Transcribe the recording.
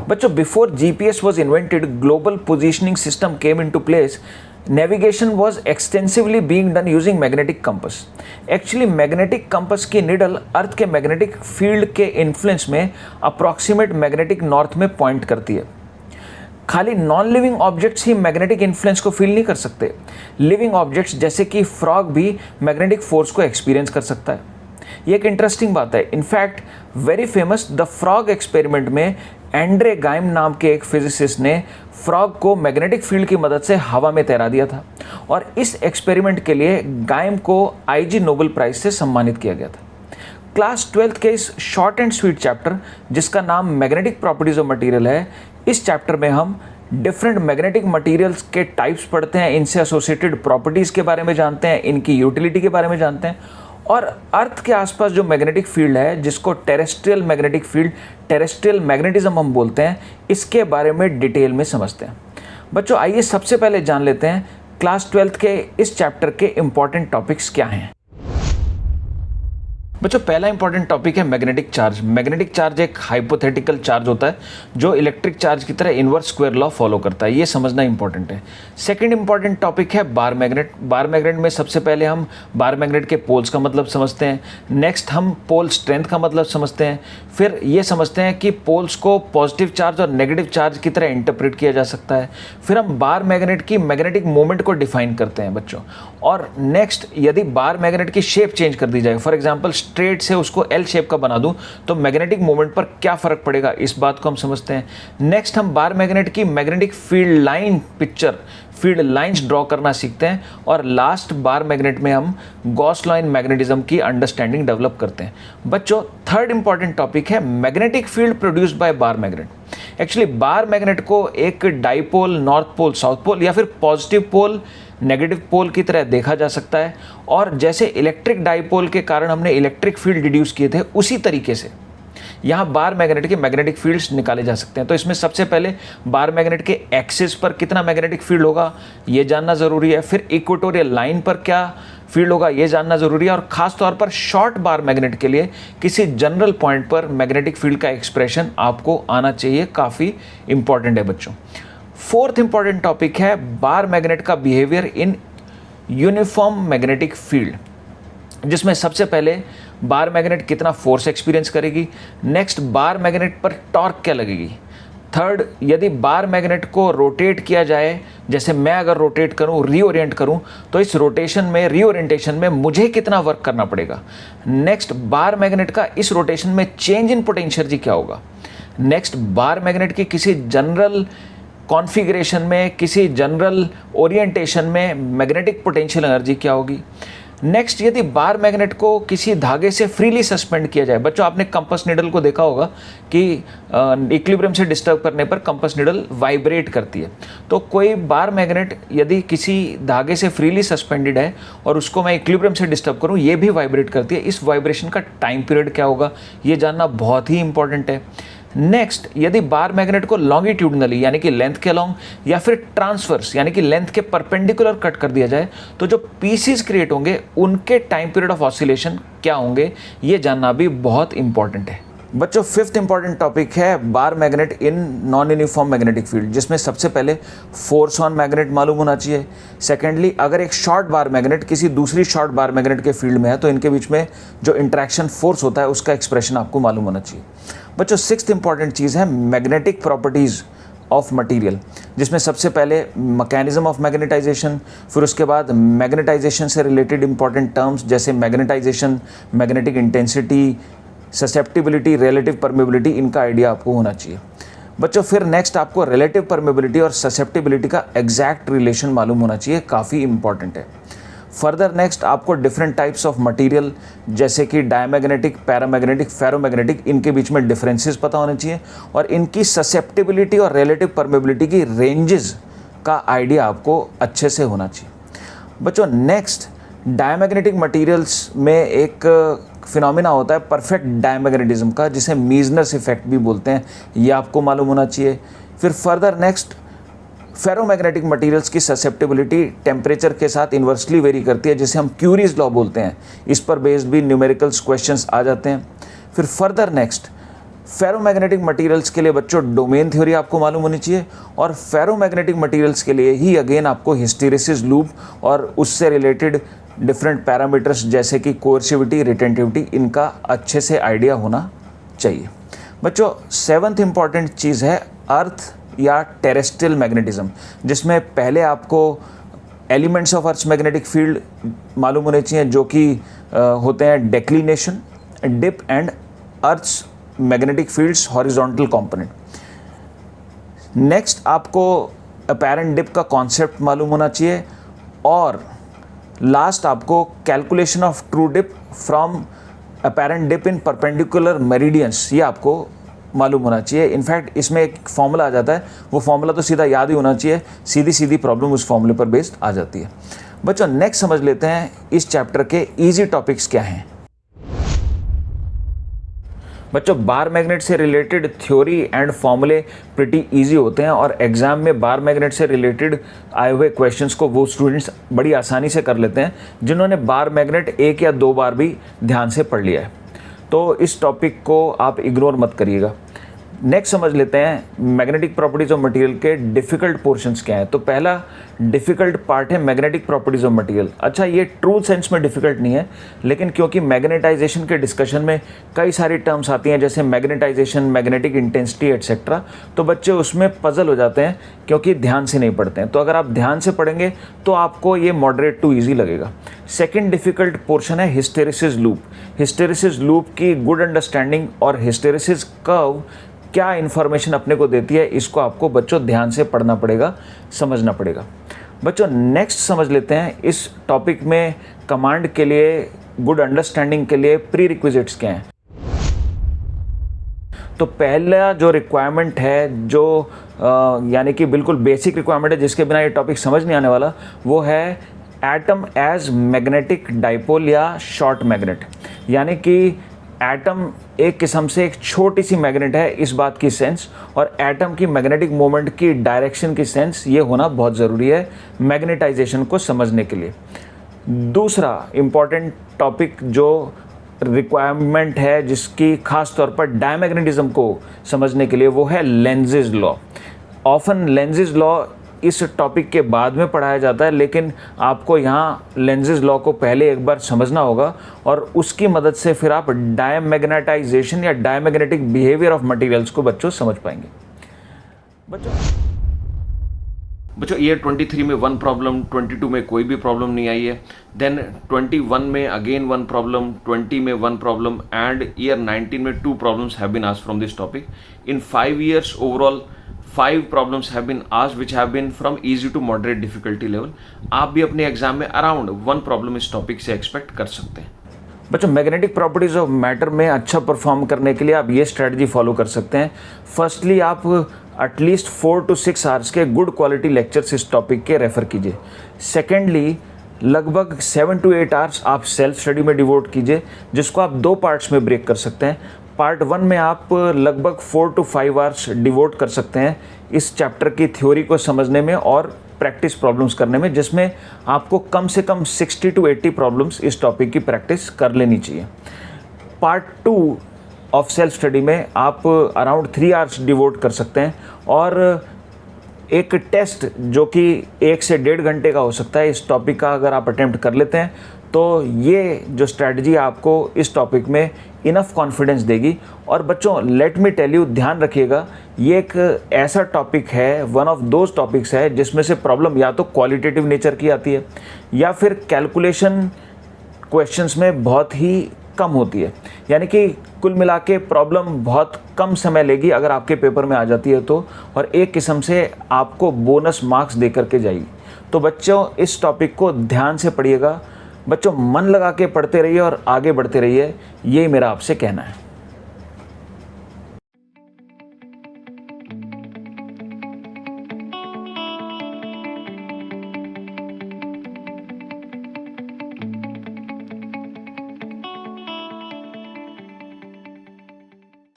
बच्चों, before GPS was invented, global positioning system came in to place. Navigation was extensively being done using magnetic compass. Actually magnetic compass की needle earth के magnetic field के influence में approximate magnetic north में point करती है. खाली non living objects ही magnetic influence को फील नहीं कर सकते. लिविंग ऑब्जेक्ट्स जैसे कि फ्रॉग भी मैग्नेटिक फोर्स को एक्सपीरियंस कर सकता है. ये एक इंटरेस्टिंग बात है. In fact very famous the frog experiment में एंड्रे गाइम नाम के एक फिजिसिस्ट ने फ्रॉग को मैग्नेटिक फील्ड की मदद से हवा में तैरा दिया था और इस एक्सपेरिमेंट के लिए गाइम को आईजी नोबेल प्राइज से सम्मानित किया गया था. क्लास 12th के इस शॉर्ट एंड स्वीट चैप्टर जिसका नाम मैग्नेटिक प्रॉपर्टीज ऑफ मटेरियल है, इस चैप्टर में हम डिफरेंट मैग्नेटिक मटेरियल्स के टाइप्स पढ़ते हैं, इनसे एसोसिएटेड प्रॉपर्टीज़ के बारे में जानते हैं, इनकी यूटिलिटी के बारे में जानते हैं और अर्थ के आसपास जो मैग्नेटिक फील्ड है जिसको terrestrial magnetic field, terrestrial magnetism हम बोलते हैं, इसके बारे में डिटेल में समझते हैं. बच्चों, आइए सबसे पहले जान लेते हैं क्लास 12th के इस चैप्टर के इंपॉर्टेंट टॉपिक्स क्या हैं. बच्चों, पहला इंपॉर्टेंट टॉपिक है मैग्नेटिक चार्ज. मैग्नेटिक चार्ज एक हाइपोथेटिकल चार्ज होता है जो इलेक्ट्रिक चार्ज की तरह इनवर्स स्क्वायर लॉ फॉलो करता है. ये समझना इंपॉर्टेंट है. सेकंड इंपॉर्टेंट टॉपिक है बार मैग्नेट. बार मैग्नेट में सबसे पहले हम बार मैग्नेट के पोल्स का मतलब समझते हैं. नेक्स्ट हम पोल स्ट्रेंथ का मतलब समझते हैं. फिर ये समझते हैं कि पोल्स को पॉजिटिव चार्ज और नेगेटिव चार्ज की तरह इंटरप्रेट किया जा सकता है. फिर हम बार मैग्नेट की मैग्नेटिक मोमेंट को डिफाइन करते हैं बच्चों. और नेक्स्ट, यदि बार मैग्नेट की शेप चेंज कर दी जाए, फॉर एग्जांपल स्ट्रेट से उसको एल शेप का बना दूं, तो मैग्नेटिक मोमेंट पर क्या फर्क पड़ेगा, इस बात को हम समझते हैं. नेक्स्ट हम बार मैग्नेट की magnetic field line picture, field lines draw करना सीखते हैं. और लास्ट बार मैग्नेट में हम गॉस लॉ इन मैग्नेटिज्म की अंडरस्टैंडिंग डेवलप करते हैं. बच्चों, थर्ड इंपॉर्टेंट टॉपिक है magnetic field produced by bar magnet. Actually bar magnet को एक dipole, north pole, south pole या फिर पॉजिटिव पोल, नेगेटिव पोल की तरह देखा जा सकता है. और जैसे इलेक्ट्रिक डाइपोल के कारण हमने इलेक्ट्रिक फील्ड डिड्यूस किए थे, उसी तरीके से यहाँ बार मैग्नेट के मैग्नेटिक फील्ड्स निकाले जा सकते हैं. तो इसमें सबसे पहले बार मैग्नेट के एक्सिस पर कितना मैग्नेटिक फील्ड होगा ये जानना ज़रूरी है. फिर इक्वेटोरियल लाइन पर क्या फील्ड होगा ये जानना ज़रूरी है. और ख़ास तौर पर शॉर्ट बार मैग्नेट के लिए किसी जनरल पॉइंट पर मैग्नेटिक फील्ड का एक्सप्रेशन आपको आना चाहिए. काफ़ी इंपॉर्टेंट है बच्चों. फोर्थ इंपॉर्टेंट टॉपिक है बार मैग्नेट का behaviour in uniform magnetic field, जिसमें सबसे पहले बार मैग्नेट कितना फोर्स एक्सपीरियंस करेगी. नेक्स्ट, बार मैग्नेट पर टॉर्क क्या लगेगी. थर्ड, यदि बार मैग्नेट को रोटेट किया जाए, जैसे मैं अगर रोटेट करूं, रीओरिएंट करूं, तो इस रोटेशन में, रीओरिएंटेशन में मुझे कितना वर्क करना पड़ेगा. नेक्स्ट, बार मैग्नेट का इस रोटेशन में चेंज इन पोटेंशियल क्या होगा. नेक्स्ट, बार मैग्नेट की किसी जनरल कॉन्फ़िगरेशन में, किसी जनरल ओरिएंटेशन में मैग्नेटिक पोटेंशियल एनर्जी क्या होगी. नेक्स्ट, यदि बार मैग्नेट को किसी धागे से फ्रीली सस्पेंड किया जाए. बच्चों, आपने कंपास निडल को देखा होगा कि इक्विलिब्रियम से डिस्टर्ब करने पर कंपास निडल वाइब्रेट करती है. तो कोई बार मैग्नेट यदि किसी धागे से फ्रीली सस्पेंडेड है और उसको मैं इक्विलिब्रियम से डिस्टर्ब करूं, ये भी वाइब्रेट करती है. इस वाइब्रेशन का टाइम पीरियड क्या होगा ये जानना बहुत ही इंपॉर्टेंट है. नेक्स्ट, यदि बार मैग्नेट को लॉन्गिट्यूडनली यानी कि लेंथ के अलॉन्ग या फिर ट्रांसवर्स यानी कि लेंथ के परपेंडिकुलर कट कर दिया जाए, तो जो पीसीज क्रिएट होंगे उनके टाइम पीरियड ऑफ ऑसिलेशन क्या होंगे ये जानना भी बहुत इंपॉर्टेंट है. बच्चों, फिफ्थ इंपॉर्टेंट टॉपिक है bar magnet in non uniform magnetic field, जिसमें सबसे पहले फोर्स ऑन मैग्नेट मालूम होना चाहिए. सेकेंडली, अगर एक शॉर्ट बार मैग्नेट किसी दूसरी शॉर्ट बार मैग्नेट के फील्ड में है तो इनके बीच में जो इंटरेक्शन फोर्स होता है उसका एक्सप्रेशन आपको मालूम होना चाहिए. बच्चों, सिक्स्थ इंपॉर्टेंट चीज़ है मैग्नेटिक प्रॉपर्टीज़ ऑफ मटेरियल, जिसमें सबसे पहले मैकेनिज्म ऑफ मैग्नेटाइजेशन, फिर उसके बाद मैग्नेटाइजेशन से रिलेटेड इंपॉर्टेंट टर्म्स जैसे magnetization, magnetic intensity, susceptibility, relative permeability, इनका आइडिया आपको होना चाहिए. बच्चों, फिर नेक्स्ट आपको रिलेटिव परमेबिलिटी और ससेप्टिबिलिटी का एग्जैक्ट रिलेशन मालूम होना चाहिए, काफ़ी इंपॉर्टेंट है. फर्दर नेक्स्ट आपको डिफरेंट टाइप्स ऑफ मटेरियल जैसे कि डायमैग्नेटिक, पैरामैग्नेटिक, फेरोमैग्नेटिक, इनके बीच में डिफरेंसेस पता होने चाहिए और इनकी ससेप्टिबिलिटी और रिलेटिव परमेबिलिटी की रेंजेस का आइडिया आपको अच्छे से होना चाहिए. बच्चों, नेक्स्ट डायमैग्नेटिक मटेरियल्स में एक फिनोमिना होता है परफेक्ट डायमैग्नेटिज्म का, जिसे मीजनर्स इफेक्ट भी बोलते हैं, ये आपको मालूम होना चाहिए. फिर फर्दर नेक्स्ट फेरोमैग्नेटिक मटेरियल्स की ससेप्टिबिलिटी टेम्परेचर के साथ इन्वर्सली वेरी करती है, जिसे हम क्यूरीज लॉ बोलते हैं. इस पर बेस्ड भी न्यूमेरिकल्स क्वेश्चंस आ जाते हैं. फिर फर्दर नेक्स्ट फेरोमैग्नेटिक मटेरियल्स के लिए बच्चों डोमेन थ्योरी आपको मालूम होनी चाहिए, और फेरोमैग्नेटिक मटेरियल्स के लिए ही अगेन आपको हिस्टैरिसीस लूप और उससे रिलेटेड डिफरेंट पैरामीटर्स जैसे कि कोर्सिविटी, रिटेंटिविटी, इनका अच्छे से आइडिया होना चाहिए। बच्चों 7th इंपॉर्टेंट चीज़ है अर्थ या टेरेस्ट्रियल मैग्नेटिज्म, जिसमें पहले आपको elements of earth magnetic field मालूम होने चाहिए जो कि होते हैं declination, dip and earth's magnetic fields horizontal component. Next आपको अपैरेंट डिप का कॉन्सेप्ट मालूम होना चाहिए, और लास्ट आपको calculation of true dip from apparent dip in perpendicular meridians, ये आपको मालूम होना चाहिए। इनफैक्ट इसमें एक फॉर्मूला आ जाता है, वो फॉर्मूला तो सीधा याद ही होना चाहिए, सीधी सीधी प्रॉब्लम उस फॉर्मूले पर बेस्ड आ जाती है। बच्चों नेक्स्ट समझ लेते हैं इस चैप्टर के इजी टॉपिक्स क्या हैं। बच्चों बार मैग्नेट से रिलेटेड थ्योरी एंड फॉर्मूले प्रिटी इजी होते हैं, और एग्जाम में बार मैग्नेट से रिलेटेड आए हुए क्वेश्चंस को वो स्टूडेंट्स बड़ी आसानी से कर लेते हैं जिन्होंने बार मैग्नेट 1 या 2 बार भी ध्यान से पढ़ लिया है। तो इस टॉपिक को आप इग्नोर मत करिएगा। नेक्स्ट समझ लेते हैं मैग्नेटिक प्रॉपर्टीज ऑफ मटेरियल के डिफ़िकल्ट पोर्शंस क्या हैं। तो पहला डिफ़िकल्ट पार्ट है मैग्नेटिक प्रॉपर्टीज ऑफ मटेरियल। अच्छा, ये ट्रू सेंस में डिफ़िकल्ट नहीं है, लेकिन क्योंकि मैग्नेटाइजेशन के डिस्कशन में कई सारी टर्म्स आती हैं जैसे मैग्नेटाइजेशन, मैग्नेटिक इंटेंसिटी एटसेट्रा, तो बच्चे उसमें पजल हो जाते हैं क्योंकि ध्यान से नहीं पढ़ते हैं। तो अगर आप ध्यान से पढ़ेंगे तो आपको ये मॉडरेट टू ईजी लगेगा। सेकेंड डिफ़िकल्ट पोर्शन है हिस्टैरिसीस लूप। हिस्टैरिसीस लूप की गुड अंडरस्टैंडिंग और हिस्टैरिसीस कर्व क्या इन्फॉर्मेशन अपने को देती है, इसको आपको बच्चों ध्यान से पढ़ना पड़ेगा, समझना पड़ेगा। बच्चों नेक्स्ट समझ लेते हैं इस टॉपिक में कमांड के लिए, गुड अंडरस्टैंडिंग के लिए प्री रिक्विजिट्स क्या हैं। तो पहला जो रिक्वायरमेंट है, जो यानी कि बिल्कुल बेसिक रिक्वायरमेंट है, जिसके बिना ये टॉपिक समझ नहीं आने वाला, वो है एटम एज मैग्नेटिक डाइपोल या शॉर्ट मैग्नेट। यानी कि एटम एक किस्म से एक छोटी सी मैग्नेट है, इस बात की सेंस, और एटम की मैग्नेटिक मोमेंट की डायरेक्शन की सेंस, ये होना बहुत ज़रूरी है मैग्नेटाइजेशन को समझने के लिए। दूसरा इम्पॉर्टेंट टॉपिक जो रिक्वायरमेंट है जिसकी खास तौर पर डायमैग्नेटिज्म को समझने के लिए, वो है Lenz's law. Often Lenz's law इस टॉपिक के बाद में पढ़ाया जाता है, लेकिन आपको यहाँ लेंजेस लॉ को पहले एक बार समझना होगा, और उसकी मदद से फिर आप डायमैग्नेटाइजेशन या डायमैग्नेटिक बिहेवियर ऑफ मटेरियल्स को बच्चों समझ पाएंगे। बच्चों ये 23 में 1 प्रॉब्लम, 22 में कोई भी प्रॉब्लम नहीं आई है, देन 21 में अगेन 1 प्रॉब्लम, 20 में 1 प्रॉब्लम, एंड ईयर 19 में 2 problems have been asked from this topic. In 5 years overall 5 problems have been asked which have been from easy to moderate difficulty level। आप भी अपने एग्जाम में around 1 problem इस topic से expect कर सकते हैं। बच्चों मैग्नेटिक प्रॉपर्टीज ऑफ मैटर में अच्छा परफॉर्म करने के लिए आप ये स्ट्रेटजी फॉलो कर सकते हैं। फर्स्टली आप एटलीस्ट 4 to 6 आवर्स के गुड क्वालिटी लेक्चर्स इस टॉपिक के रेफर कीजिए। सेकेंडली लगभग 7 to 8 आवर्स आप सेल्फ स्टडी में डिवोट कीजिए, जिसको आप 2 पार्ट्स में ब्रेक कर सकते हैं। पार्ट 1 में आप लगभग 4 to 5 आवर्स डिवोट कर सकते हैं इस चैप्टर की थ्योरी को समझने में और प्रैक्टिस प्रॉब्लम्स करने में, जिसमें आपको कम से कम 60 to 80 प्रॉब्लम्स इस टॉपिक की प्रैक्टिस कर लेनी चाहिए। पार्ट 2 ऑफ सेल्फ स्टडी में आप अराउंड 3 आवर्स डिवोट कर सकते हैं, और एक टेस्ट जो कि 1 से 1.5 घंटे का हो सकता है इस टॉपिक का अगर आप अटेम्प्ट कर लेते हैं, तो ये जो स्ट्रैटेजी आपको इस टॉपिक में इनफ कॉन्फिडेंस देगी। और बच्चों लेट मी टेल यू, ध्यान रखिएगा, ये एक ऐसा टॉपिक है, वन ऑफ दोज टॉपिक्स है जिसमें से प्रॉब्लम या तो क्वालिटेटिव नेचर की आती है या फिर कैलकुलेशन क्वेश्चंस में बहुत ही कम होती है। यानी कि कुल मिला के प्रॉब्लम बहुत कम समय लेगी अगर आपके पेपर में आ जाती है तो, और एक किस्म से आपको बोनस मार्क्स दे करके जाएगी। तो बच्चों इस टॉपिक को ध्यान से पढ़िएगा, बच्चों मन लगा के पढ़ते रहिए और आगे बढ़ते रहिए, यही मेरा आपसे कहना है।